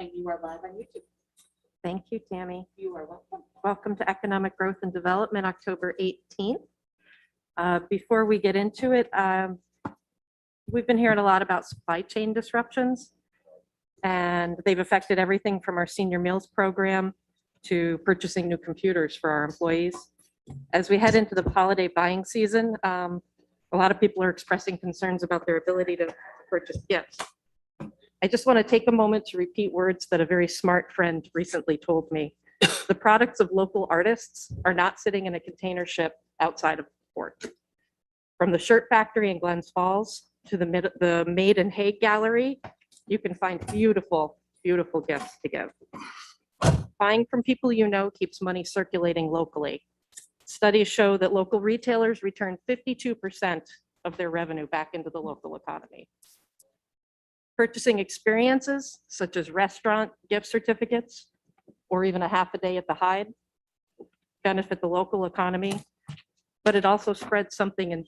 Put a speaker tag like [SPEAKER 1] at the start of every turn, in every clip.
[SPEAKER 1] And you are live on YouTube.
[SPEAKER 2] Thank you, Tammy.
[SPEAKER 1] You are welcome.
[SPEAKER 2] Welcome to Economic Growth and Development, October 18th. Before we get into it, we've been hearing a lot about supply chain disruptions, and they've affected everything from our senior meals program to purchasing new computers for our employees. As we head into the holiday buying season, a lot of people are expressing concerns about their ability to purchase gifts. I just want to take a moment to repeat words that a very smart friend recently told me. The products of local artists are not sitting in a container ship outside of the port. From the shirt factory in Glens Falls to the Made in Hague gallery, you can find beautiful, beautiful gifts to give. Buying from people you know keeps money circulating locally. Studies show that local retailers return 52% of their revenue back into the local economy. Purchasing experiences such as restaurant gift certificates or even a half a day at the Hyde benefit the local economy, but it also spreads something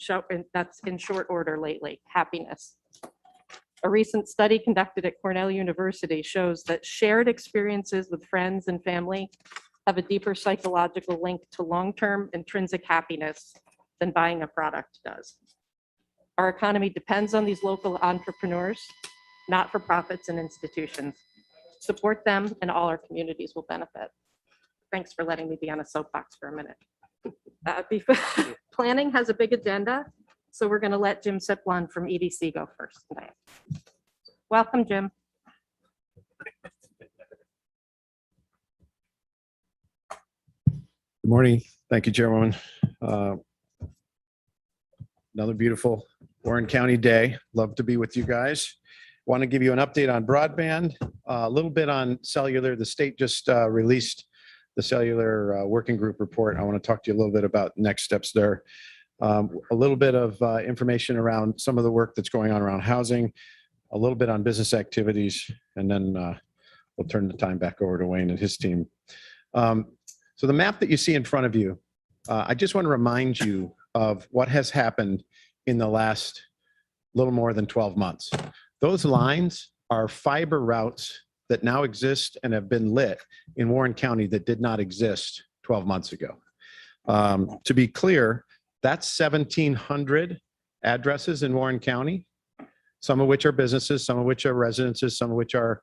[SPEAKER 2] that's in short order lately: happiness. A recent study conducted at Cornell University shows that shared experiences with friends and family have a deeper psychological link to long-term intrinsic happiness than buying a product does. Our economy depends on these local entrepreneurs, not-for-profits and institutions. Support them and all our communities will benefit. Thanks for letting me be on a soapbox for a minute. Planning has a big agenda, so we're going to let Jim Siplon from EDC go first tonight. Welcome, Jim.
[SPEAKER 3] Good morning. Thank you, Chairwoman. Another beautiful Warren County day. Love to be with you guys. Want to give you an update on broadband, a little bit on cellular. The state just released the cellular working group report. I want to talk to you a little bit about next steps there. A little bit of information around some of the work that's going on around housing, a little bit on business activities, and then we'll turn the time back over to Wayne and his team. So the map that you see in front of you, I just want to remind you of what has happened in the last little more than 12 months. Those lines are fiber routes that now exist and have been lit in Warren County that did not exist 12 months ago. To be clear, that's 1,700 addresses in Warren County, some of which are businesses, some of which are residences, some of which are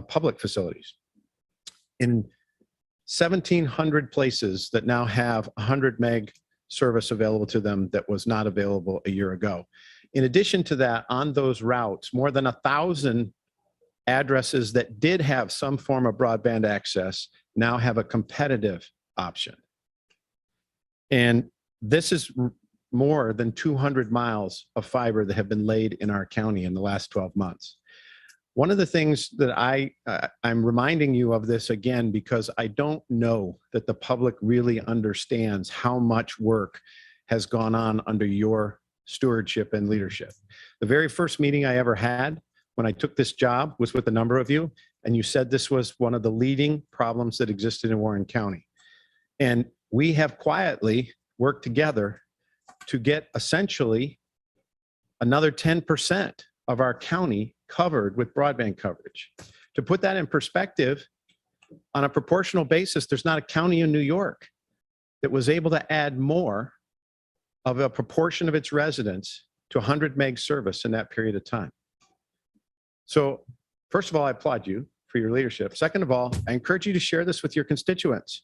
[SPEAKER 3] public facilities. In 1,700 places that now have 100 meg service available to them that was not available a year ago. In addition to that, on those routes, more than 1,000 addresses that did have some form of broadband access now have a competitive option. And this is more than 200 miles of fiber that have been laid in our county in the last 12 months. One of the things that I'm reminding you of this again, because I don't know that the public really understands how much work has gone on under your stewardship and leadership. The very first meeting I ever had when I took this job was with a number of you, and you said this was one of the leading problems that existed in Warren County. And we have quietly worked together to get essentially another 10% of our county covered with broadband coverage. To put that in perspective, on a proportional basis, there's not a county in New York that was able to add more of a proportion of its residents to 100 meg service in that period of time. So first of all, I applaud you for your leadership. Second of all, I encourage you to share this with your constituents.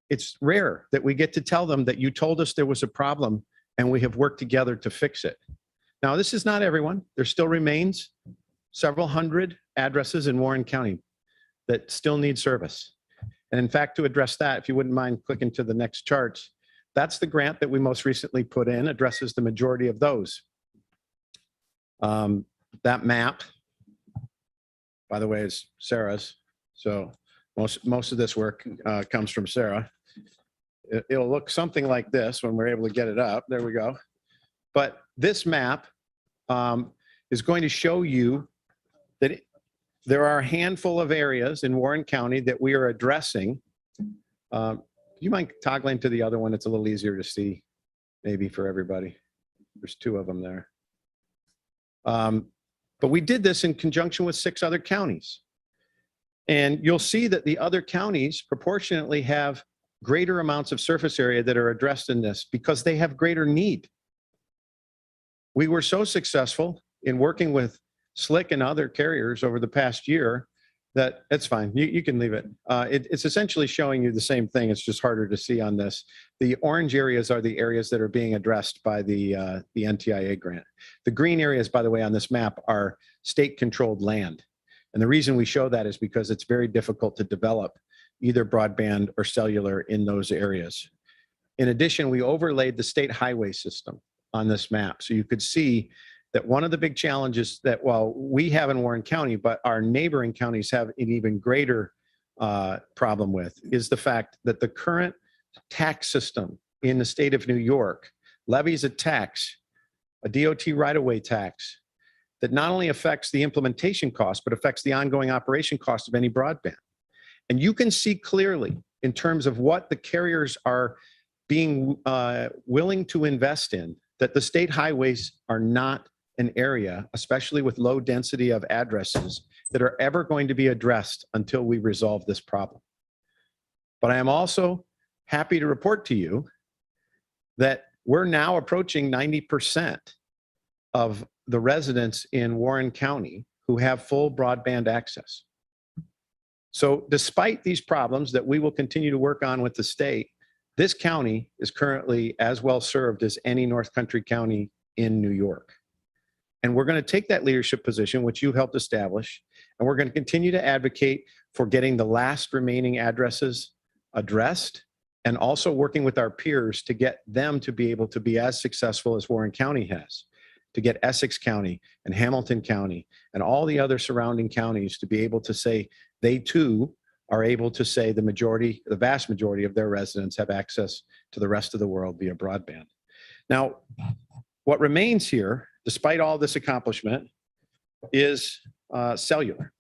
[SPEAKER 3] It's rare that we get to tell them that you told us there was a problem and we have worked together to fix it. Now, this is not everyone. There still remains several hundred addresses in Warren County that still need service. And in fact, to address that, if you wouldn't mind clicking to the next charts, that's the grant that we most recently put in, addresses the majority of those. That map, by the way, is Sarah's. So most of this work comes from Sarah. It'll look something like this when we're able to get it up. There we go. But this map is going to show you that there are a handful of areas in Warren County that we are addressing. Do you mind toggling to the other one? It's a little easier to see, maybe for everybody. There's two of them there. But we did this in conjunction with 6 other counties. And you'll see that the other counties proportionately have greater amounts of surface area that are addressed in this because they have greater need. We were so successful in working with Slick and other carriers over the past year that it's fine. You can leave it. It's essentially showing you the same thing. It's just harder to see on this. The orange areas are the areas that are being addressed by the NTIA grant. The green areas, by the way, on this map are state-controlled land. And the reason we show that is because it's very difficult to develop either broadband or cellular in those areas. In addition, we overlaid the state highway system on this map. So you could see that one of the big challenges that, well, we have in Warren County, but our neighboring counties have an even greater problem with, is the fact that the current tax system in the state of New York levies a tax, a DOT right-of-way tax, that not only affects the implementation cost, but affects the ongoing operation cost of any broadband. And you can see clearly in terms of what the carriers are being willing to invest in, that the state highways are not an area, especially with low density of addresses, that are ever going to be addressed until we resolve this problem. But I am also happy to report to you that we're now approaching 90% of the residents in Warren County who have full broadband access. So despite these problems that we will continue to work on with the state, this county is currently as well served as any North Country county in New York. And we're going to take that leadership position, which you helped establish, and we're going to continue to advocate for getting the last remaining addresses addressed, and also working with our peers to get them to be able to be as successful as Warren County has, to get Essex County and Hamilton County and all the other surrounding counties to be able to say they too are able to say the vast majority of their residents have access to the rest of the world via broadband. Now, what remains here, despite all this accomplishment, is cellular.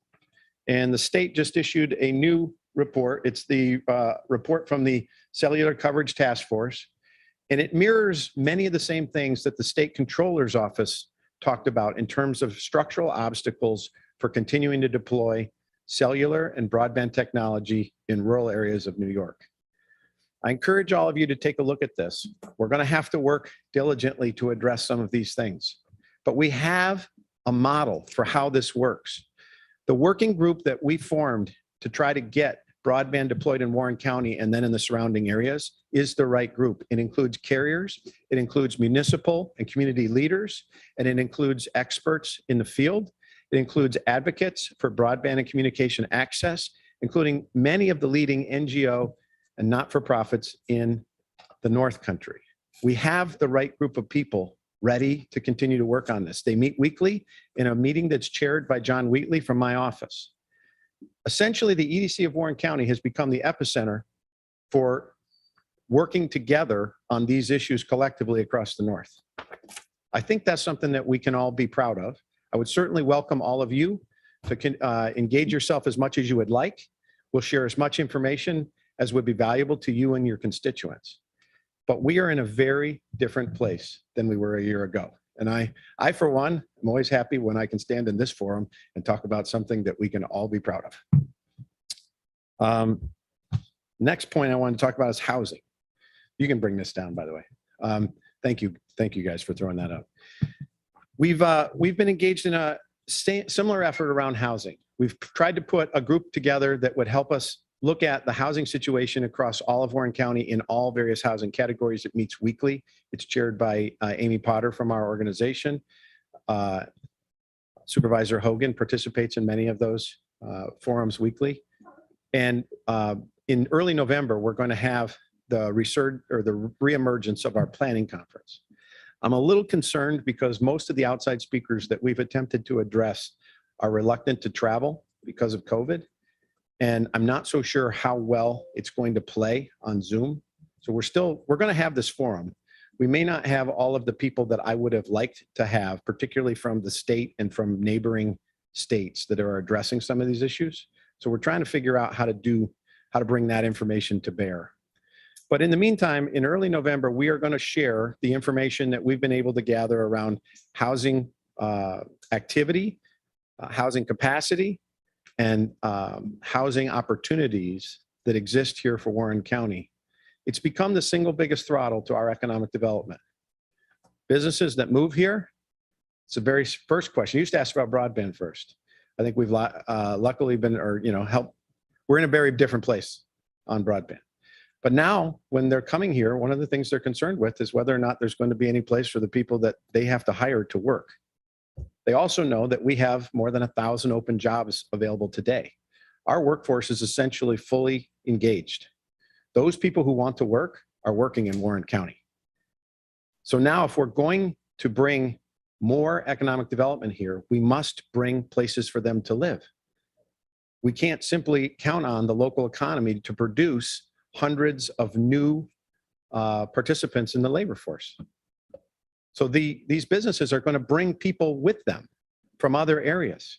[SPEAKER 3] And the state just issued a new report. It's the report from the Cellular Coverage Task Force. And it mirrors many of the same things that the state controller's office talked about in terms of structural obstacles for continuing to deploy cellular and broadband technology in rural areas of New York. I encourage all of you to take a look at this. We're going to have to work diligently to address some of these things, but we have a model for how this works. The working group that we formed to try to get broadband deployed in Warren County and then in the surrounding areas is the right group. It includes carriers, it includes municipal and community leaders, and it includes experts in the field. It includes advocates for broadband and communication access, including many of the leading NGO and not-for-profits in the North Country. We have the right group of people ready to continue to work on this. They meet weekly in a meeting that's chaired by John Wheatley from my office. Essentially, the EDC of Warren County has become the epicenter for working together on these issues collectively across the North. I think that's something that we can all be proud of. I would certainly welcome all of you to engage yourself as much as you would like. We'll share as much information as would be valuable to you and your constituents. But we are in a very different place than we were a year ago. And I, for one, am always happy when I can stand in this forum and talk about something that we can all be proud of. Next point I want to talk about is housing. You can bring this down, by the way. Thank you guys for throwing that up. We've been engaged in a similar effort around housing. We've tried to put a group together that would help us look at the housing situation across all of Warren County in all various housing categories. It meets weekly. It's chaired by Amy Potter from our organization. Supervisor Hogan participates in many of those forums weekly. And in early November, we're going to have the reemergence of our planning conference. I'm a little concerned because most of the outside speakers that we've attempted to address are reluctant to travel because of COVID. And I'm not so sure how well it's going to play on Zoom. So we're going to have this forum. We may not have all of the people that I would have liked to have, particularly from the state and from neighboring states that are addressing some of these issues. So we're trying to figure out how to bring that information to bear. But in the meantime, in early November, we are going to share the information that we've been able to gather around housing activity housing capacity and housing opportunities that exist here for Warren County, it's become the single biggest throttle to our economic development. Businesses that move here, it's the very first question. You used to ask about broadband first. I think we've luckily been, helped. We're in a very different place on broadband. But now when they're coming here, one of the things they're concerned with is whether or not there's going to be any place for the people that they have to hire to work. They also know that we have more than 1,000 open jobs available today. Our workforce is essentially fully engaged. Those people who want to work are working in Warren County. So now if we're going to bring more economic development here, we must bring places for them to live. We can't simply count on the local economy to produce hundreds of new participants in the labor force. So these businesses are going to bring people with them from other areas.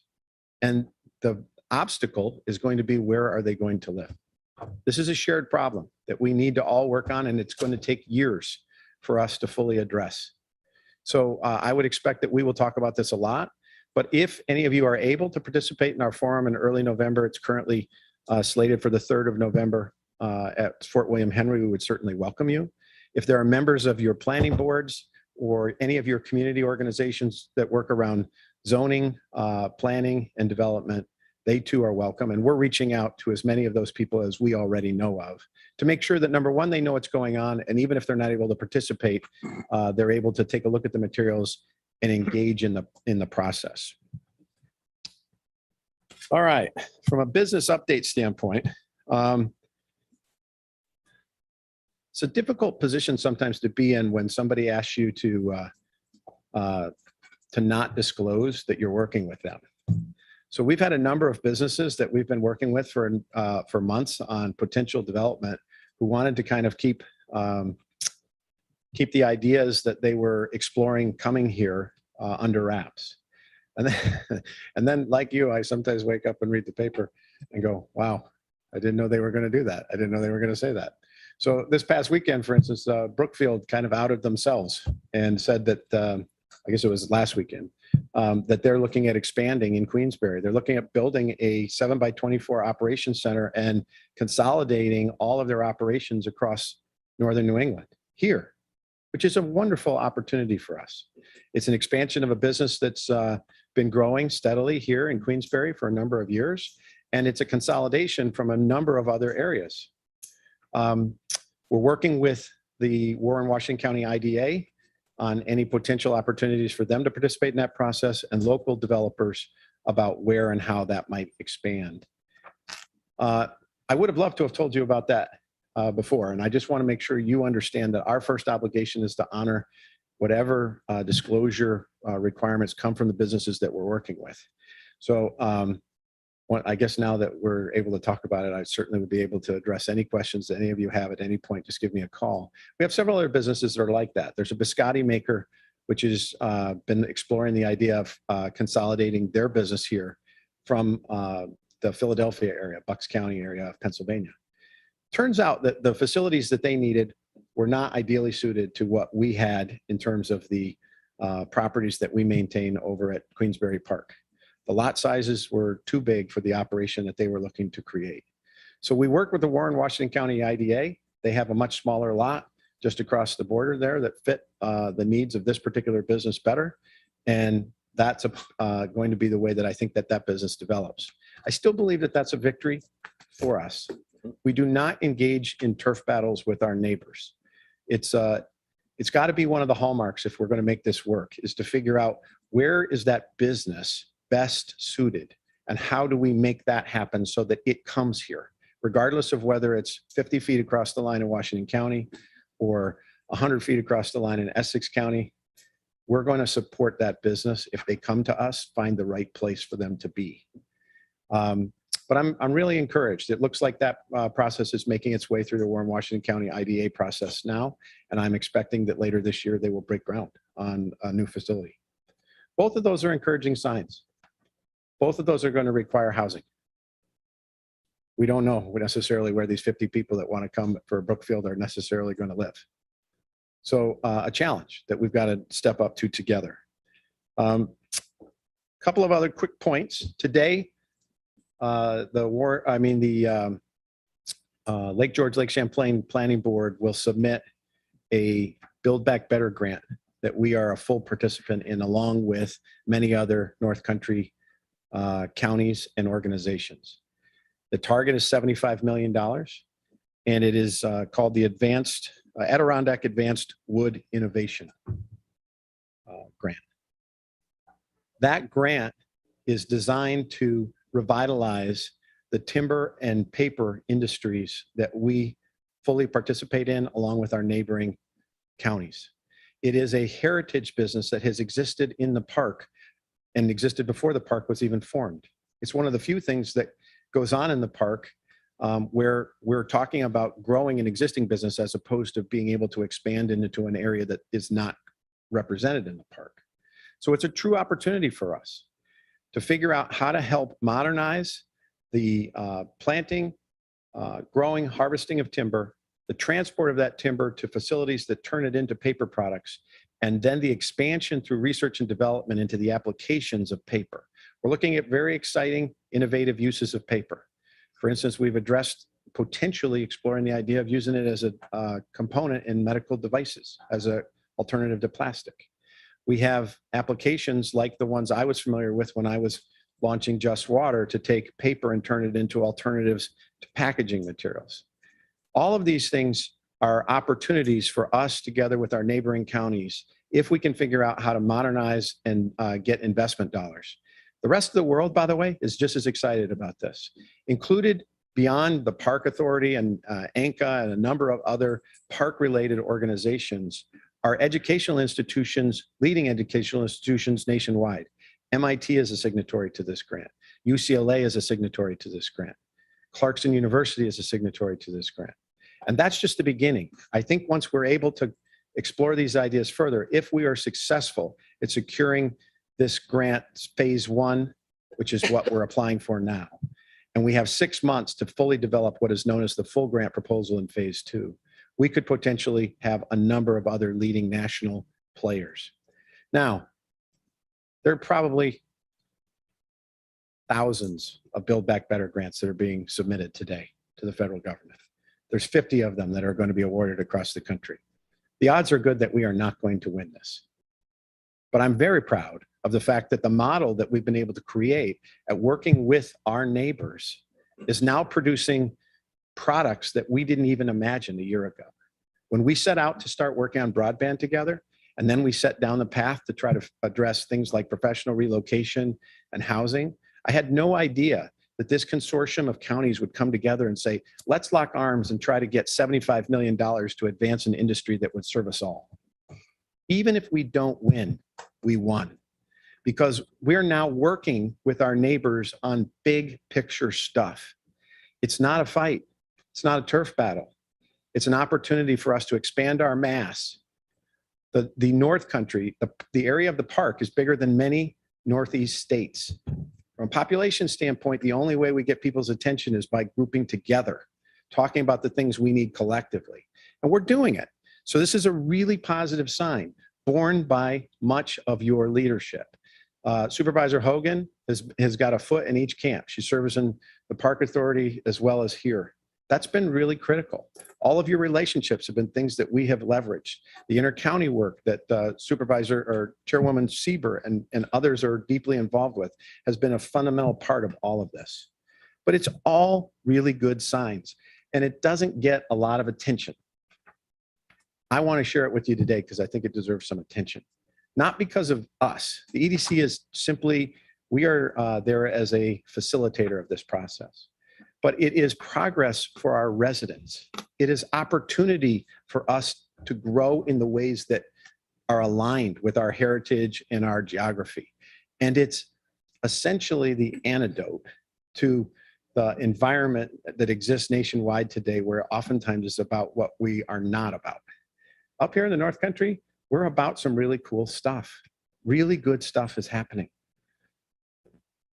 [SPEAKER 3] And the obstacle is going to be, where are they going to live? This is a shared problem that we need to all work on, and it's going to take years for us to fully address. So I would expect that we will talk about this a lot. But if any of you are able to participate in our forum in early November, it's currently slated for the 3rd of November at Fort William Henry, we would certainly welcome you. If there are members of your planning boards or any of your community organizations that work around zoning, planning, and development, they too are welcome. And we're reaching out to as many of those people as we already know of to make sure that, number one, they know what's going on. And even if they're not able to participate, they're able to take a look at the materials and engage in the process. All right, from a business update standpoint, it's a difficult position sometimes to be in when somebody asks you to not disclose that you're working with them. So we've had a number of businesses that we've been working with for months on potential development who wanted to kind of keep the ideas that they were exploring coming here under wraps. And then like you, I sometimes wake up and read the paper and go, wow, I didn't know they were going to do that. I didn't know they were going to say that. So this past weekend, for instance, Brookfield kind of outed themselves and said that, I guess it was last weekend, that they're looking at expanding in Queensbury. They're looking at building a 7x24 operations center and consolidating all of their operations across northern New England here, which is a wonderful opportunity for us. It's an expansion of a business that's been growing steadily here in Queensbury for a number of years, and it's a consolidation from a number of other areas. We're working with the Warren Washington County IDA on any potential opportunities for them to participate in that process, and local developers about where and how that might expand. I would have loved to have told you about that before, and I just want to make sure you understand that our first obligation is to honor whatever disclosure requirements come from the businesses that we're working with. So I guess now that we're able to talk about it, I certainly would be able to address any questions that any of you have at any point. Just give me a call. We have several other businesses that are like that. There's a biscotti maker, which has been exploring the idea of consolidating their business here from the Philadelphia area, Bucks County area of Pennsylvania. Turns out that the facilities that they needed were not ideally suited to what we had in terms of the properties that we maintain over at Queensbury Park. The lot sizes were too big for the operation that they were looking to create. So we worked with the Warren Washington County IDA. They have a much smaller lot just across the border there that fit the needs of this particular business better. And that's going to be the way that I think that that business develops. I still believe that that's a victory for us. We do not engage in turf battles with our neighbors. It's got to be one of the hallmarks, if we're going to make this work, is to figure out where is that business best suited and how do we make that happen so that it comes here, regardless of whether it's 50 feet across the line in Washington County or 100 feet across the line in Essex County. We're going to support that business if they come to us, find the right place for them to be. But I'm really encouraged. It looks like that process is making its way through the Warren Washington County IDA process now, and I'm expecting that later this year they will break ground on a new facility. Both of those are encouraging signs. Both of those are going to require housing. We don't know necessarily where these 50 people that want to come for Brookfield are necessarily going to live. So a challenge that we've got to step up to together. couple of other quick points. Today, the Lake George, Lake Champlain Planning Board will submit a Build Back Better grant that we are a full participant in, along with many other North Country counties and organizations. The target is $75 million, and it is called the Adirondack Advanced Wood Innovation Grant. That grant is designed to revitalize the timber and paper industries that we fully participate in, along with our neighboring counties. It is a heritage business that has existed in the park and existed before the park was even formed. It's one of the few things that goes on in the park where we're talking about growing an existing business as opposed to being able to expand into an area that is not represented in the park. So it's a true opportunity for us to figure out how to help modernize the planting, growing, harvesting of timber, the transport of that timber to facilities that turn it into paper products, and then the expansion through research and development into the applications of paper. We're looking at very exciting, innovative uses of paper. For instance, we've addressed potentially exploring the idea of using it as a component in medical devices, as an alternative to plastic. We have applications like the ones I was familiar with when I was launching Just Water, to take paper and turn it into alternatives to packaging materials. All of these things are opportunities for us, together with our neighboring counties, if we can figure out how to modernize and get investment dollars. The rest of the world, by the way, is just as excited about this. Included beyond the Park Authority and ANCA and a number of other park-related organizations are educational institutions, leading educational institutions nationwide. MIT is a signatory to this grant. UCLA is a signatory to this grant. Clarkson University is a signatory to this grant. And that's just the beginning. I think once we're able to explore these ideas further, if we are successful at securing this grant phase 1, which is what we're applying for now, and we have 6 months to fully develop what is known as the full grant proposal in phase 2, we could potentially have a number of other leading national players. Now, there are probably thousands of Build Back Better grants that are being submitted today to the federal government. There's 50 of them that are going to be awarded across the country. The odds are good that we are not going to win this. But I'm very proud of the fact that the model that we've been able to create at working with our neighbors is now producing products that we didn't even imagine a year ago. When we set out to start working on broadband together, and then we set down the path to try to address things like professional relocation and housing, I had no idea that this consortium of counties would come together and say, let's lock arms and try to get $75 million to advance an industry that would serve us all. Even if we don't win, we won. Because we're now working with our neighbors on big picture stuff. It's not a fight. It's not a turf battle. It's an opportunity for us to expand our mass. The North Country, the area of the park is bigger than many Northeast states. From a population standpoint, the only way we get people's attention is by grouping together, talking about the things we need collectively. And we're doing it. So this is a really positive sign, borne by much of your leadership. Supervisor Hogan has got a foot in each camp. She serves in the Park Authority as well as here. That's been really critical. All of your relationships have been things that we have leveraged. The inter-county work that Supervisor or Chairwoman Sieber and others are deeply involved with has been a fundamental part of all of this. But it's all really good signs, and it doesn't get a lot of attention. I want to share it with you today because I think it deserves some attention. Not because of us. The EDC is simply, we are there as a facilitator of this process. But it is progress for our residents. It is opportunity for us to grow in the ways that are aligned with our heritage and our geography. And it's essentially the antidote to the environment that exists nationwide today, where oftentimes it's about what we are not about. Up here in the North Country, we're about some really cool stuff. Really good stuff is happening.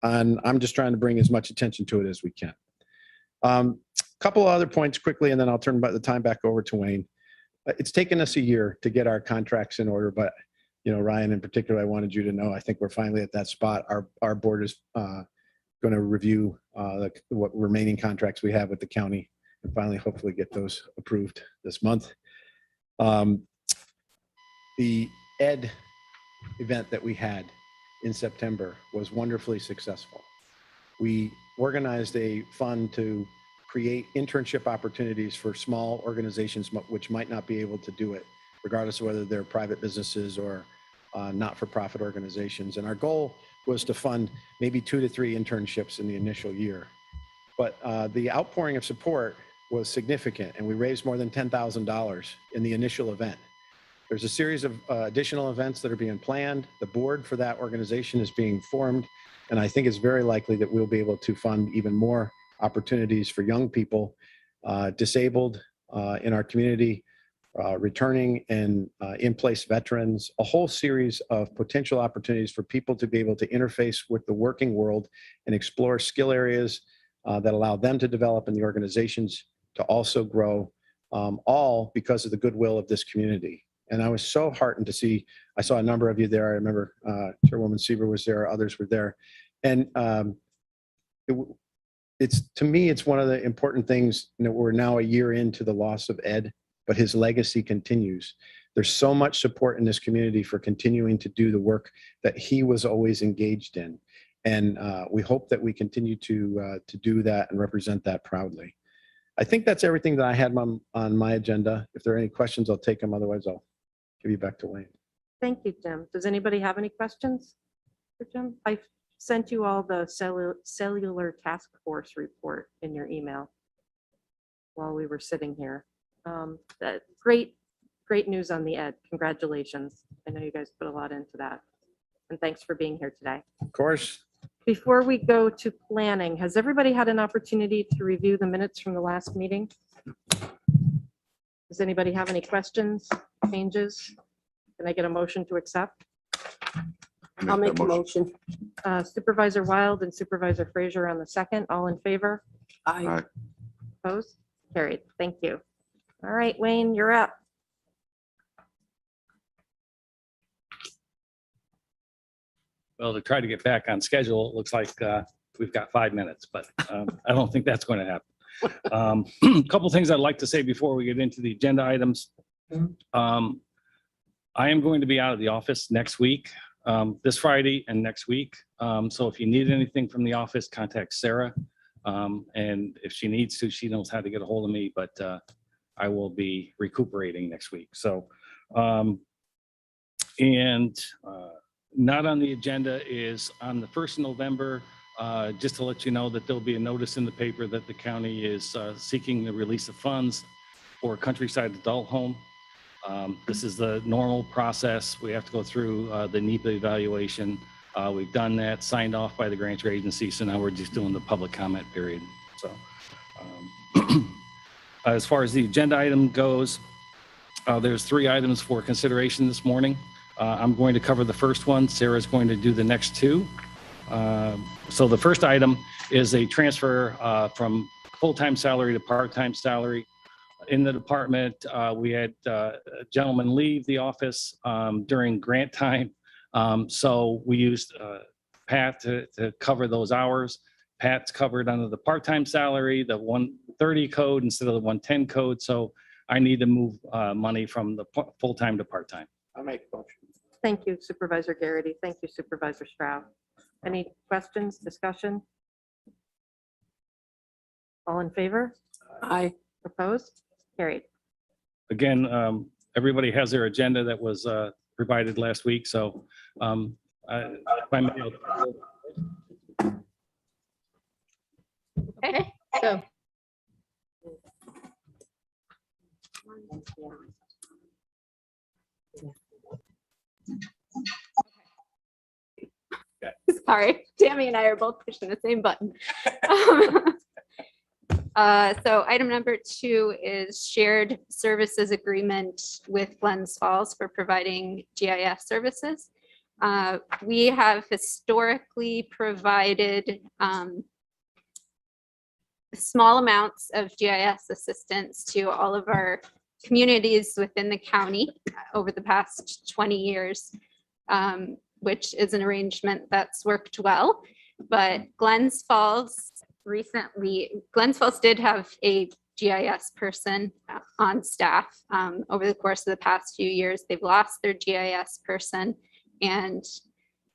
[SPEAKER 3] And I'm just trying to bring as much attention to it as we can. Couple of other points quickly, and then I'll turn the time back over to Wayne. It's taken us a year to get our contracts in order, but Ryan, in particular, I wanted you to know, I think we're finally at that spot. Our board is going to review what remaining contracts we have with the county and finally, hopefully get those approved this month. The ED event that we had in September was wonderfully successful. We organized a fund to create internship opportunities for small organizations which might not be able to do it, regardless of whether they're private businesses or not-for-profit organizations. And our goal was to fund maybe 2 to 3 internships in the initial year. But the outpouring of support was significant, and we raised more than $10,000 in the initial event. There's a series of additional events that are being planned. The board for that organization is being formed, and I think it's very likely that we'll be able to fund even more opportunities for young people, disabled in our community, returning and in-place veterans, a whole series of potential opportunities for people to be able to interface with the working world and explore skill areas that allow them to develop and the organizations to also grow, all because of the goodwill of this community. And I was so heartened to see, I saw a number of you there. I remember Chairwoman Sieber was there, others were there. And to me, it's one of the important things. We're now a year into the loss of Ed, but his legacy continues. There's so much support in this community for continuing to do the work that he was always engaged in. And we hope that we continue to do that and represent that proudly. I think that's everything that I had on my agenda. If there are any questions, I'll take them. Otherwise, I'll give you back to Wayne.
[SPEAKER 2] Thank you, Jim. Does anybody have any questions for Jim? I sent you all the cellular task force report in your email while we were sitting here. Great news on the Ed. Congratulations. I know you guys put a lot into that. And thanks for being here today.
[SPEAKER 3] Of course.
[SPEAKER 2] Before we go to planning, has everybody had an opportunity to review the minutes from the last meeting? Does anybody have any questions, changes? Can I get a motion to accept?
[SPEAKER 1] I'll make a motion.
[SPEAKER 2] Supervisor Wild and Supervisor Frazier on the second. All in favor?
[SPEAKER 1] Aye.
[SPEAKER 2] Opposed? Carried. Thank you. All right, Wayne, you're up.
[SPEAKER 4] Well, to try to get back on schedule, it looks like we've got 5 minutes, but I don't think that's going to happen. A couple things I'd like to say before we get into the agenda items. I am going to be out of the office next week, this Friday and next week. So if you need anything from the office, contact Sarah. And if she needs to, she knows how to get a hold of me, but I will be recuperating next week. So, not on the agenda is on the 1st of November, just to let you know that there'll be a notice in the paper that the county is seeking the release of funds for Countryside Adult Home. This is the normal process. We have to go through the NEPA evaluation. We've done that, signed off by the grantor agency, so now we're just doing the public comment period. So as far as the agenda item goes, there's 3 items for consideration this morning. I'm going to cover the first one. Sarah's going to do the next 2. So the first item is a transfer from full-time salary to part-time salary. In the department, we had a gentleman leave the office during grant time. So we used Pat to cover those hours. Pat's covered under the part-time salary, the 130 code instead of the 110 code. So I need to move money from the full-time to part-time.
[SPEAKER 3] I'll make a motion.
[SPEAKER 2] Thank you, Supervisor Garrity. Thank you, Supervisor Stroud. Any questions, discussion? All in favor?
[SPEAKER 1] Aye.
[SPEAKER 2] Opposed? Carried.
[SPEAKER 4] Again, everybody has their agenda that was provided last week. So if I may,
[SPEAKER 5] Okay, so. Sorry, Tammy and I are both pushing the same button. So item number 2 is shared services agreement with Glens Falls for providing GIS services. We have historically provided small amounts of GIS assistance to all of our communities within the county over the past 20 years. which is an arrangement that's worked well. But Glens Falls did have a GIS person on staff. Over the course of the past few years, they've lost their GIS person, and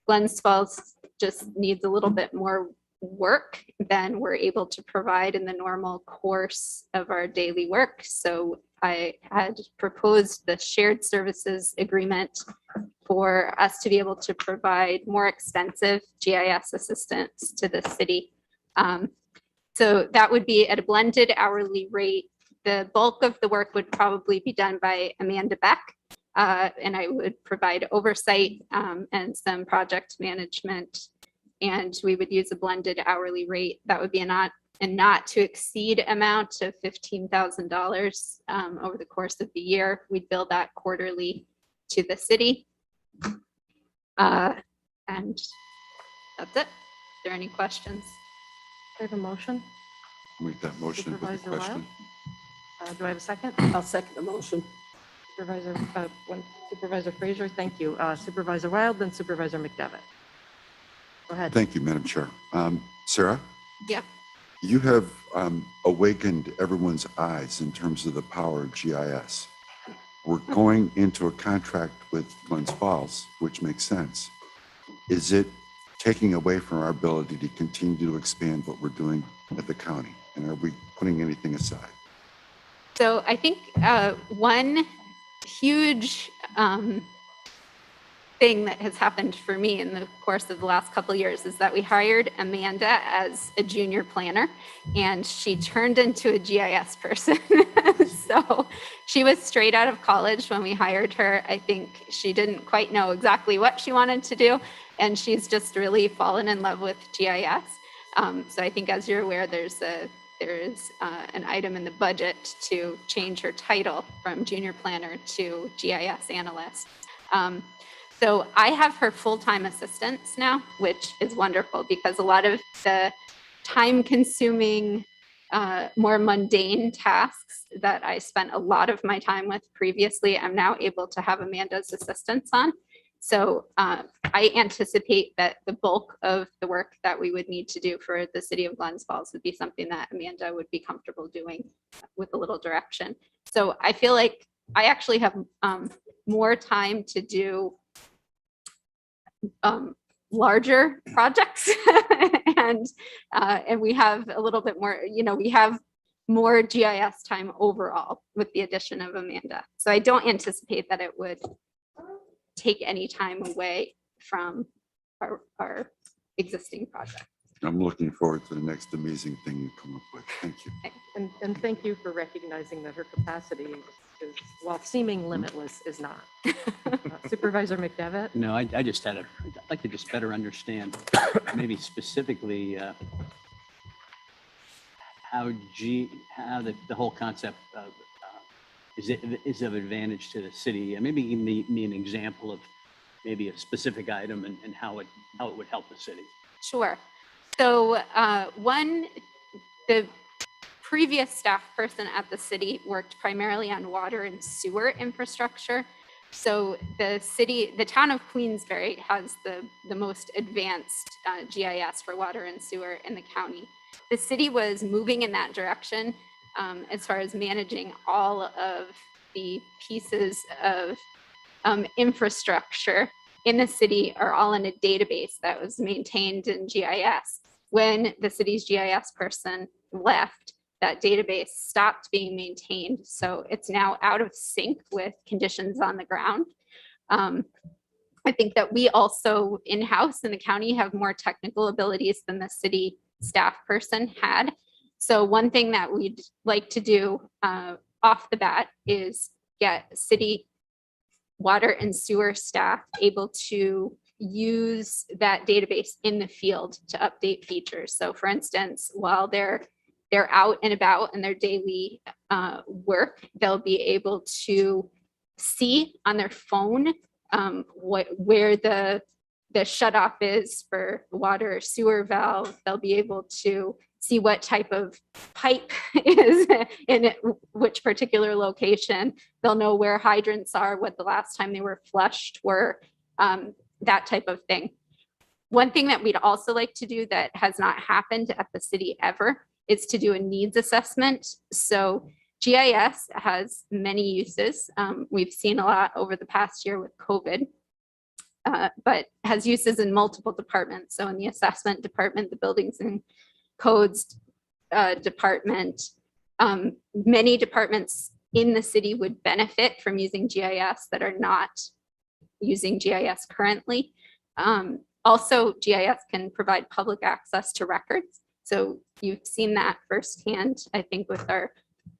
[SPEAKER 5] Glens Falls just needs a little bit more work than we're able to provide in the normal course of our daily work. So I had proposed the shared services agreement for us to be able to provide more extensive GIS assistance to the city. So that would be at a blended hourly rate. The bulk of the work would probably be done by Amanda Beck, and I would provide oversight and some project management, and we would use a blended hourly rate. That would be a not to exceed amount of $15,000 over the course of the year. We'd bill that quarterly to the city. And that's it. Are there any questions?
[SPEAKER 2] Do I have a motion?
[SPEAKER 6] Make that motion with a
[SPEAKER 2] Supervisor Wild?
[SPEAKER 6] question.
[SPEAKER 2] Do I have a second?
[SPEAKER 1] I'll second the motion.
[SPEAKER 2] Supervisor Frazier, thank you. Supervisor Wild, then Supervisor McDevitt. Go ahead.
[SPEAKER 6] Thank you, Madam Chair. Sarah?
[SPEAKER 5] Yeah.
[SPEAKER 6] You have awakened everyone's eyes in terms of the power of GIS. We're going into a contract with Glens Falls, which makes sense. Is it taking away from our ability to continue to expand what we're doing at the county? And are we putting anything aside?
[SPEAKER 5] So I think one huge thing that has happened for me in the course of the last couple of years is that we hired Amanda as a junior planner, and she turned into a GIS person. So she was straight out of college when we hired her. I think she didn't quite know exactly what she wanted to do, and she's just really fallen in love with GIS. So I think, as you're aware, there is an item in the budget to change her title from junior planner to GIS analyst. So I have her full-time assistants now, which is wonderful because a lot of the time-consuming, more mundane tasks that I spent a lot of my time with previously, I'm now able to have Amanda's assistants on. So I anticipate that the bulk of the work that we would need to do for the city of Glens Falls would be something that Amanda would be comfortable doing with a little direction. So I feel like I actually have more time to do larger projects and we have a little bit more, we have more GIS time overall with the addition of Amanda. So I don't anticipate that it would take any time away from our existing project.
[SPEAKER 6] I'm looking forward to the next amazing thing you come up with. Thank you.
[SPEAKER 2] And thank you for recognizing that her capacity is, while seeming limitless, is not. Supervisor McDevitt?
[SPEAKER 7] No, I just I'd like to just better understand, maybe specifically how the whole concept of is of advantage to the city. Maybe give me an example of maybe a specific item and how it would help the city.
[SPEAKER 5] Sure. So the previous staff person at the city worked primarily on water and sewer infrastructure. So the town of Queensbury has the most advanced GIS for water and sewer in the county. The city was moving in that direction as far as managing all of the pieces of infrastructure in the city are all in a database that was maintained in GIS. When the city's GIS person left, that database stopped being maintained. So it's now out of sync with conditions on the ground. I think that we also in-house in the county have more technical abilities than the city staff person had. So one thing that we'd like to do off the bat is get city water and sewer staff able to use that database in the field to update features. So for instance, while they're out and about in their daily work, they'll be able to see on their phone where the shutoff is for water or sewer valve. They'll be able to see what type of pipe is in which particular location. They'll know where hydrants are, what the last time they were flushed were. that type of thing. One thing that we'd also like to do that has not happened at the city ever is to do a needs assessment. So GIS has many uses. We've seen a lot over the past year with COVID, but has uses in multiple departments. So in the assessment department, the buildings and codes department, many departments in the city would benefit from using GIS that are not using GIS currently. Also, GIS can provide public access to records. So you've seen that firsthand, I think, with our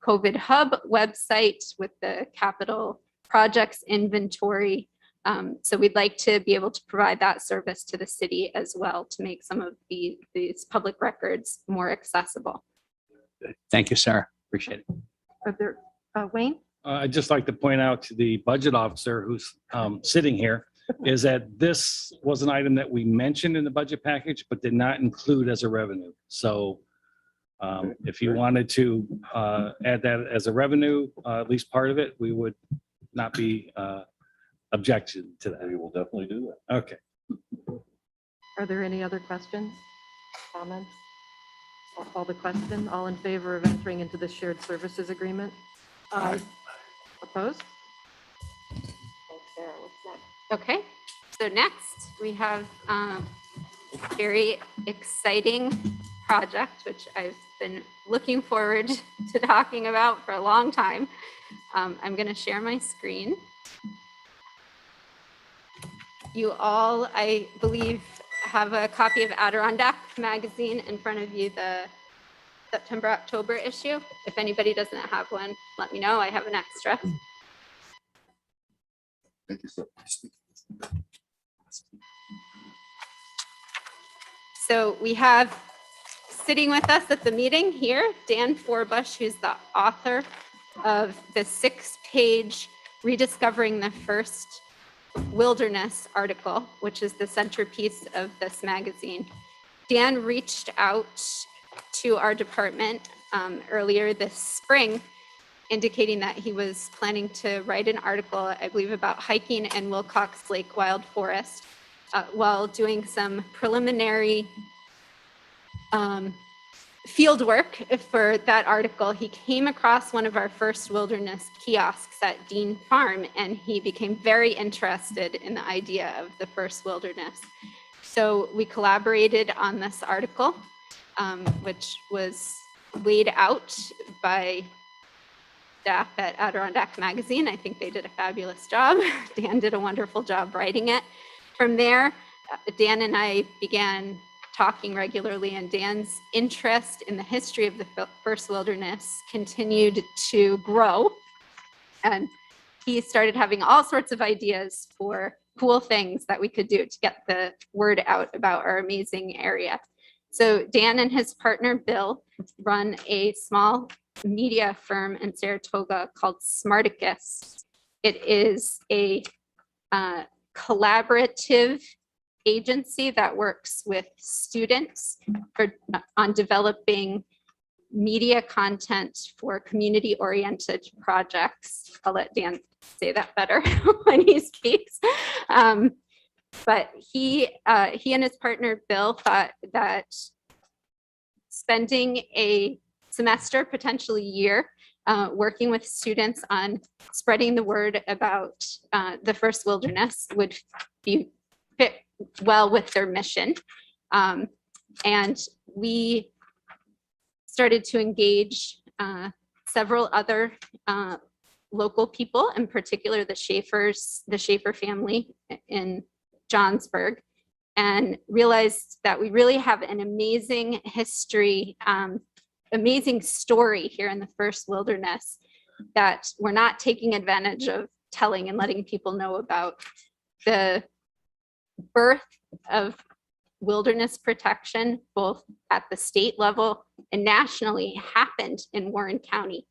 [SPEAKER 5] COVID Hub website, with the capital projects inventory. So we'd like to be able to provide that service to the city as well to make some of these public records more accessible.
[SPEAKER 7] Thank you, Sarah. Appreciate it.
[SPEAKER 2] Are there, Wayne?
[SPEAKER 4] I'd just like to point out to the budget officer who's sitting here is that this was an item that we mentioned in the budget package, but did not include as a revenue. So if you wanted to add that as a revenue, at least part of it, we would not be objected to that.
[SPEAKER 8] We will definitely do that.
[SPEAKER 4] Okay.
[SPEAKER 2] Are there any other questions, comments? I'll call the question. All in favor of entering into the shared services agreement?
[SPEAKER 1] Aye.
[SPEAKER 2] Opposed?
[SPEAKER 5] Okay, so next we have a very exciting project, which I've been looking forward to talking about for a long time. I'm going to share my screen. You all, I believe, have a copy of Adirondack magazine in front of you, the September-October issue. If anybody doesn't have one, let me know. I have an extra.
[SPEAKER 6] Thank you, sir.
[SPEAKER 5] So we have sitting with us at the meeting here, Dan Forbush, who's the author of the 6-page Rediscovering the First Wilderness article, which is the centerpiece of this magazine. Dan reached out to our department earlier this spring, indicating that he was planning to write an article, I believe, about hiking in Wilcox Lake Wild Forest while doing some preliminary field work for that article. He came across one of our first wilderness kiosks at Dean Farm, and he became very interested in the idea of the first wilderness. So we collaborated on this article, which was laid out by staff at Adirondack Magazine. I think they did a fabulous job. Dan did a wonderful job writing it. From there, Dan and I began talking regularly, and Dan's interest in the history of the first wilderness continued to grow. And he started having all sorts of ideas for cool things that we could do to get the word out about our amazing area. So Dan and his partner, Bill, run a small media firm in Saratoga called Smarticus. It is a collaborative agency that works with students on developing media content for community-oriented projects. I'll let Dan say that better when he speaks. But he and his partner, Bill, thought that spending a semester, potentially year, working with students on spreading the word about the first wilderness would fit well with their mission. And we started to engage several other local people, in particular the Schaefer family in Johnsburg, and realized that we really have an amazing history, amazing story here in the first wilderness that we're not taking advantage of telling and letting people know about. The birth of wilderness protection, both at the state level and nationally, happened in Warren County,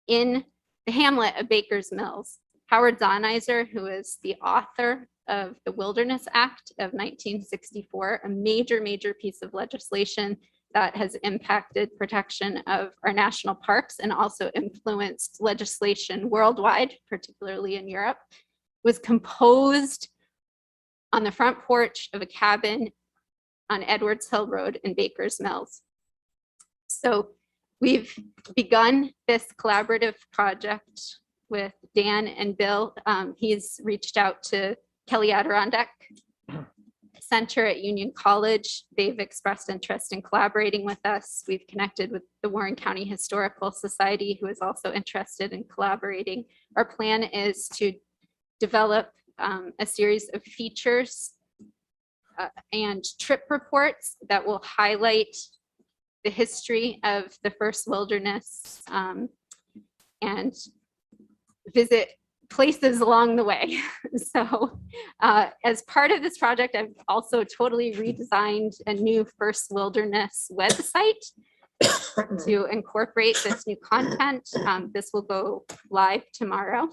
[SPEAKER 5] in the hamlet of Baker's Mills. Howard Zahniser, who is the author of the Wilderness Act of 1964, a major piece of legislation that has impacted protection of our national parks and also influenced legislation worldwide, particularly in Europe, was composed on the front porch of a cabin on Edwards Hill Road in Baker's Mills. So we've begun this collaborative project with Dan and Bill. He's reached out to Kelly Adirondack Center at Union College. They've expressed interest in collaborating with us. We've connected with the Warren County Historical Society, who is also interested in collaborating. Our plan is to develop a series of features and trip reports that will highlight the history of the first wilderness and visit places along the way. So as part of this project, I've also totally redesigned a new First Wilderness website to incorporate this new content. This will go live tomorrow.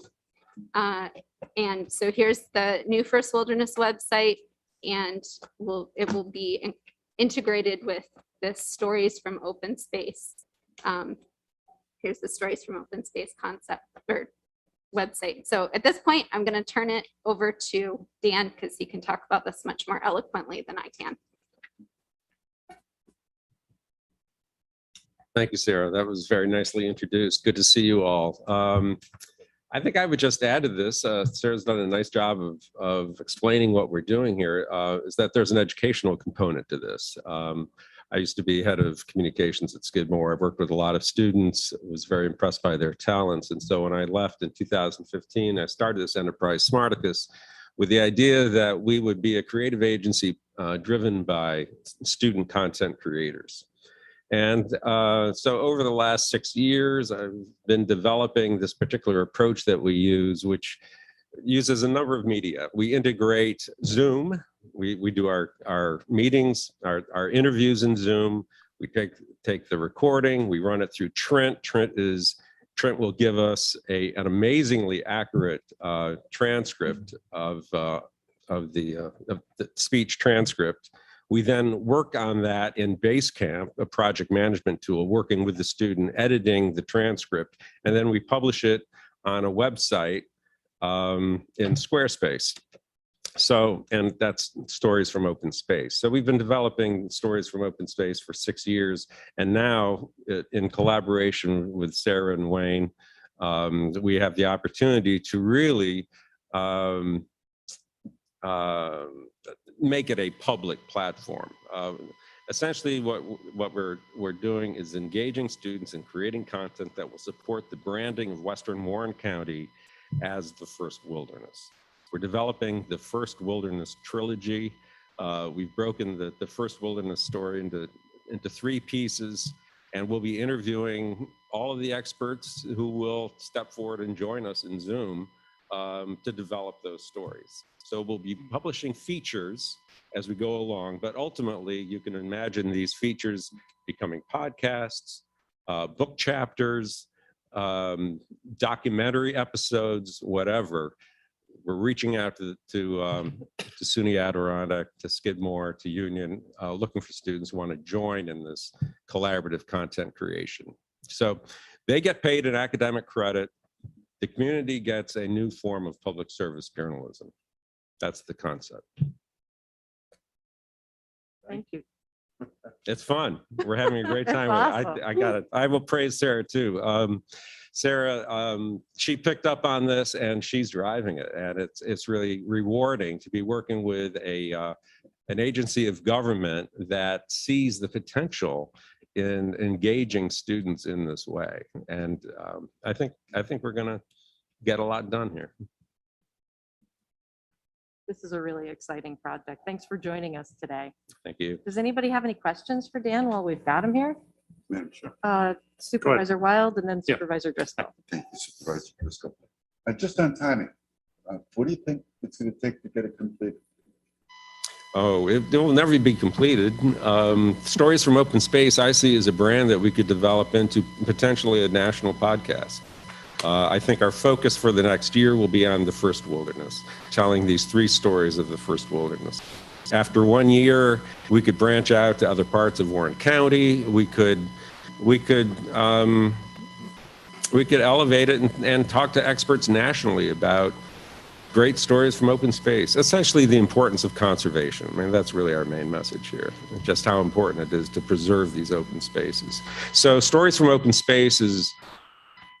[SPEAKER 5] And so here's the new First Wilderness website, and it will be integrated with the Stories from Open Space. Here's the Stories from Open Space concept or website. So at this point, I'm going to turn it over to Dan because he can talk about this much more eloquently than I can.
[SPEAKER 8] Thank you, Sarah. That was very nicely introduced. Good to see you all. I think I would just add to this, Sarah's done a nice job of explaining what we're doing here, is that there's an educational component to this. I used to be head of communications at Skidmore. I've worked with a lot of students, was very impressed by their talents. And so when I left in 2015, I started this enterprise, Smarticus, with the idea that we would be a creative agency driven by student content creators. And so over the last 6 years, I've been developing this particular approach that we use, which uses a number of media. We integrate Zoom. We do our meetings, our interviews in Zoom. We take the recording, we run it through Trent. Trent will give us an amazingly accurate transcript of the speech transcript. We then work on that in Basecamp, a project management tool, working with the student, editing the transcript, and then we publish it on a website in Squarespace. So, and that's Stories from Open Space. So we've been developing Stories from Open Space for 6 years, and now in collaboration with Sarah and Wayne, we have the opportunity to really make it a public platform. Essentially, what we're doing is engaging students and creating content that will support the branding of Western Warren County as the first wilderness. We're developing the First Wilderness trilogy. We've broken the First Wilderness story into 3 pieces, and we'll be interviewing all of the experts who will step forward and join us in Zoom to develop those stories. So we'll be publishing features as we go along, but ultimately you can imagine these features becoming podcasts, book chapters, documentary episodes, whatever. We're reaching out to SUNY Adirondack, to Skidmore, to Union, looking for students who want to join in this collaborative content creation. So they get paid an academic credit. The community gets a new form of public service journalism. That's the concept.
[SPEAKER 2] Thank you.
[SPEAKER 8] It's fun. We're having a great time with it. I got it. I will praise Sarah too. Sarah, she picked up on this and she's driving it, and it's really rewarding to be working with an agency of government that sees the potential in engaging students in this way. And I think we're going to get a lot done here.
[SPEAKER 2] This is a really exciting project. Thanks for joining us today.
[SPEAKER 8] Thank you.
[SPEAKER 2] Does anybody have any questions for Dan while we've got him here?
[SPEAKER 6] Madam Chair.
[SPEAKER 2] Supervisor Wild and then
[SPEAKER 4] Yeah.
[SPEAKER 2] Supervisor Driscoll.
[SPEAKER 6] Thank you, Supervisor Driscoll. Just on timing, what do you think it's going to take to get it completed?
[SPEAKER 8] Oh, it will never be completed. Stories from Open Space, I see as a brand that we could develop into potentially a national podcast. I think our focus for the next year will be on the first wilderness, telling these 3 stories of the first wilderness. After 1 year, we could branch out to other parts of Warren County. We could elevate it and talk to experts nationally about great stories from open space, essentially the importance of conservation. I mean, that's really our main message here, just how important it is to preserve these open spaces. So Stories from Open Space is,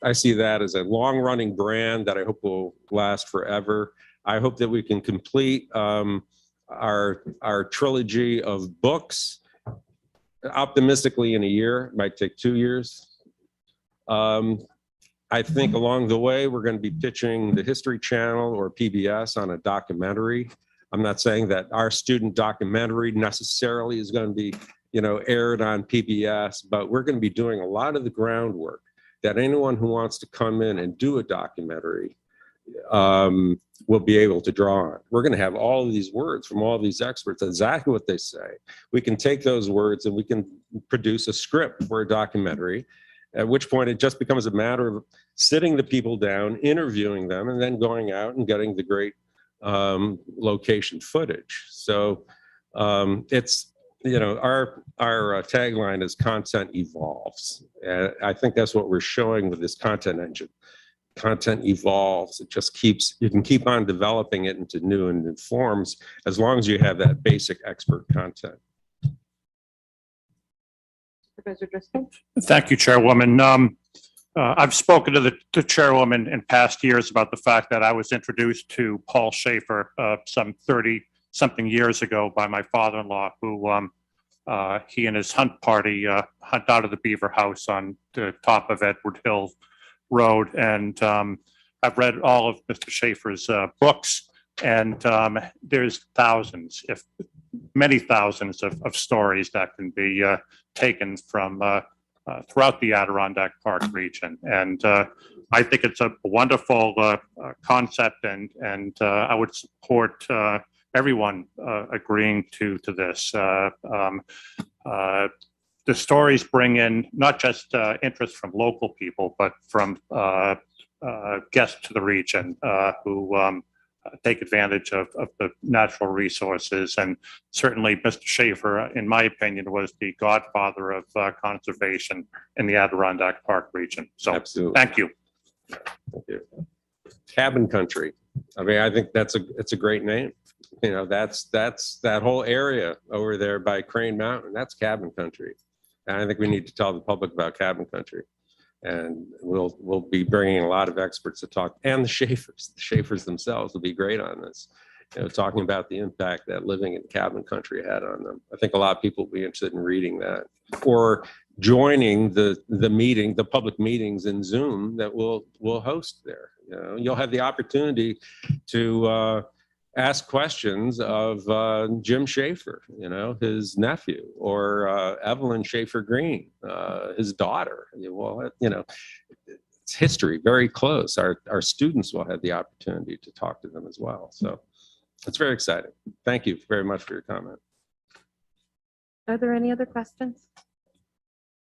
[SPEAKER 8] I see that as a long-running brand that I hope will last forever. I hope that we can complete our trilogy of books optimistically in a year. It might take 2 years. I think along the way, we're going to be pitching the History Channel or PBS on a documentary. I'm not saying that our student documentary necessarily is going to be, aired on PBS, but we're going to be doing a lot of the groundwork that anyone who wants to come in and do a documentary will be able to draw on. We're going to have all of these words from all these experts, exactly what they say. We can take those words and we can produce a script for a documentary, at which point it just becomes a matter of sitting the people down, interviewing them, and then going out and getting the great location footage. So it's, our tagline is content evolves. I think that's what we're showing with this content engine. Content evolves. It just you can keep on developing it into new and new forms as long as you have that basic expert content.
[SPEAKER 2] Supervisor Driscoll?
[SPEAKER 9] Thank you, Chairwoman. I've spoken to the Chairwoman in past years about the fact that I was introduced to Paul Schaefer some 30-something years ago by my father-in-law, who he and his hunt party hunt out of the Beaver House on the top of Edward Hill Road. And I've read all of Mr. Schaefer's books, and there's thousands, if many thousands of stories that can be taken from throughout the Adirondack Park region. And I think it's a wonderful concept, and I would support everyone agreeing to this. The stories bring in not just interest from local people, but from guests to the region who take advantage of the natural resources. And certainly Mr. Schaefer, in my opinion, was the godfather of conservation in the Adirondack Park region. So
[SPEAKER 8] Absolutely.
[SPEAKER 9] Thank you.
[SPEAKER 8] Thank you. Cabin country. I mean, I think it's a great name. That's that whole area over there by Crane Mountain. That's cabin country. And I think we need to tell the public about cabin country. And we'll be bringing a lot of experts to talk, and the Schaefers themselves will be great on this, talking about the impact that living in cabin country had on them. I think a lot of people will be interested in reading that, or joining the public meetings in Zoom that we'll host there. You'll have the opportunity to ask questions of Jim Schaefer, his nephew, or Evelyn Schaefer Green, his daughter. Well, it's history, very close. Our students will have the opportunity to talk to them as well. So it's very exciting. Thank you very much for your comment.
[SPEAKER 2] Are there any other questions?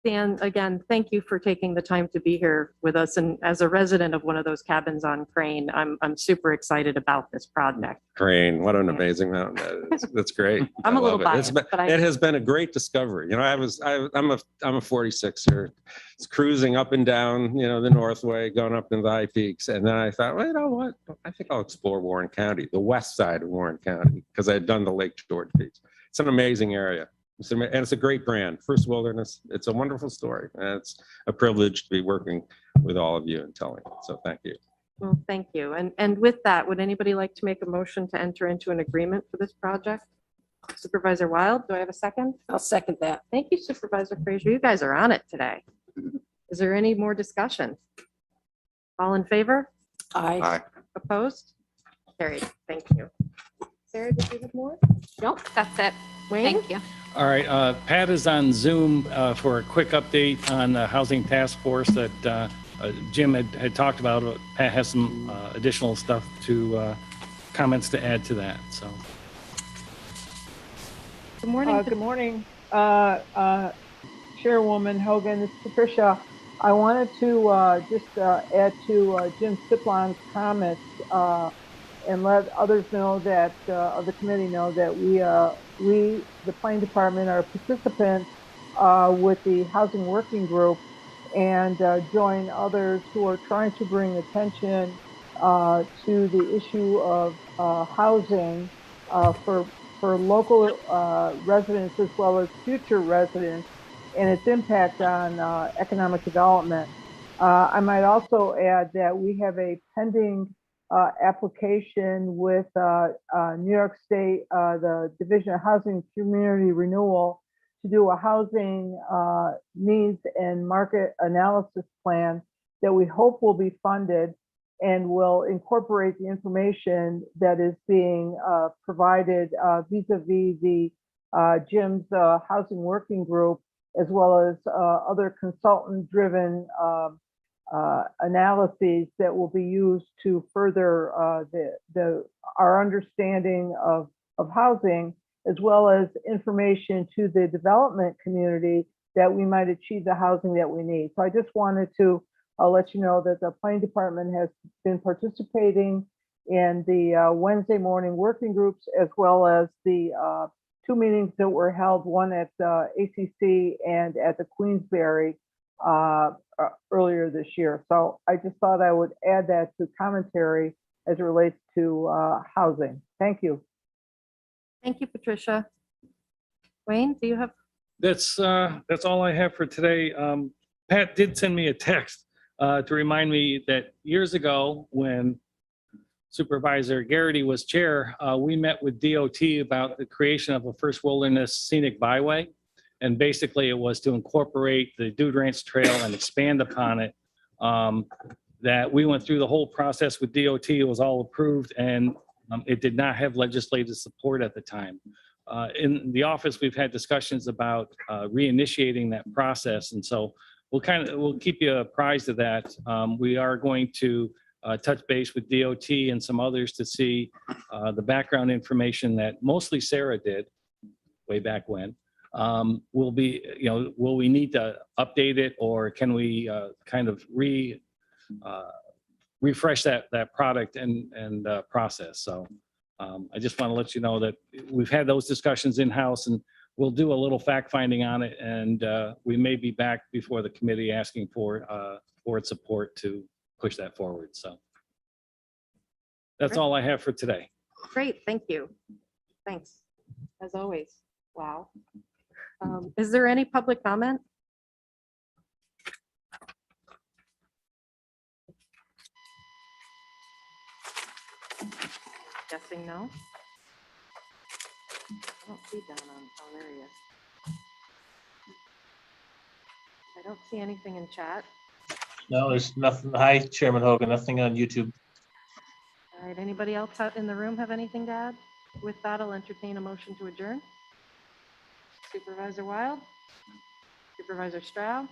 [SPEAKER 2] Dan, again, thank you for taking the time to be here with us. And as a resident of one of those cabins on Crane, I'm super excited about this project.
[SPEAKER 8] Crane, what an amazing mountain that is. That's great.
[SPEAKER 2] I'm a little
[SPEAKER 8] love it.
[SPEAKER 2] biased, but
[SPEAKER 8] It has been a great discovery. I'm a 46er. It's cruising up and down, the Northway, going up into the high peaks. And then I thought, well, you know what? I think I'll explore Warren County, the west side of Warren County, because I had done the Lake George peaks. It's an amazing area. And it's a great brand, First Wilderness. It's a wonderful story. And it's a privilege to be working with all of you and telling it. So thank you.
[SPEAKER 2] Well, thank you. And with that, would anybody like to make a motion to enter into an agreement for this project? Supervisor Wild, do I have a second?
[SPEAKER 1] I'll second that.
[SPEAKER 2] Thank you, Supervisor Frazier. You guys are on it today. Is there any more discussion? All in favor?
[SPEAKER 1] Aye.
[SPEAKER 6] Aye.
[SPEAKER 2] Opposed? Carried. Thank you. Sarah, did you have more?
[SPEAKER 5] Nope, that's it.
[SPEAKER 2] Wayne?
[SPEAKER 5] Thank you.
[SPEAKER 4] All right, Pat is on Zoom for a quick update on the housing task force that Jim had talked about. Pat has some additional stuff comments to add to that, so.
[SPEAKER 2] Good morning.
[SPEAKER 10] Good morning, Chairwoman Hogan. This is Patricia. I wanted to just add to Jim Siplon's comments and let others know that, of the committee know that we, the Planning Department, are participants with the Housing Working Group and join others who are trying to bring attention to the issue of housing for local residents as well as future residents and its impact on economic development. I might also add that we have a pending application with New York State, the Division of Housing and Community Renewal, to do a housing needs and market analysis plan that we hope will be funded and will incorporate the information that is being provided vis-a-vis the Jim's Housing Working Group, as well as other consultant-driven analyses that will be used to further our understanding of housing, as well as information to the development community that we might achieve the housing that we need. So I just wanted to let you know that the planning department has been participating in the Wednesday morning working groups, as well as the 2 meetings that were held, one at ACC and at the Queensberry earlier this year. So I just thought I would add that to commentary as it relates to housing. Thank you.
[SPEAKER 2] Thank you, Patricia. Wayne, do you have?
[SPEAKER 4] That's all I have for today. Pat did send me a text to remind me that years ago, when Supervisor Garrity was chair, we met with DOT about the creation of a First Wilderness Scenic Byway. And basically it was to incorporate the Dude Ranch Trail and expand upon it. That we went through the whole process with DOT, it was all approved, and it did not have legislative support at the time. In the office, we've had discussions about reinitiating that process. And so we'll keep you apprised of that. We are going to touch base with DOT and some others to see the background information that mostly Sarah did way back when. Will we need to update it, or can we kind of refresh that product and process? So I just want to let you know that we've had those discussions in-house, and we'll do a little fact finding on it, and we may be back before the committee asking for board support to push that forward. So that's all I have for today.
[SPEAKER 2] Great, thank you. Thanks, as always. Wow. Is there any public comment? Guessing no. I don't see Don on, oh, there he is. I don't see anything in chat.
[SPEAKER 11] No, there's nothing. Hi, Chairman Hogan, nothing on YouTube.
[SPEAKER 2] All right, anybody else in the room have anything to add? With that, I'll entertain a motion to adjourn. Supervisor Wild? Supervisor Stroud?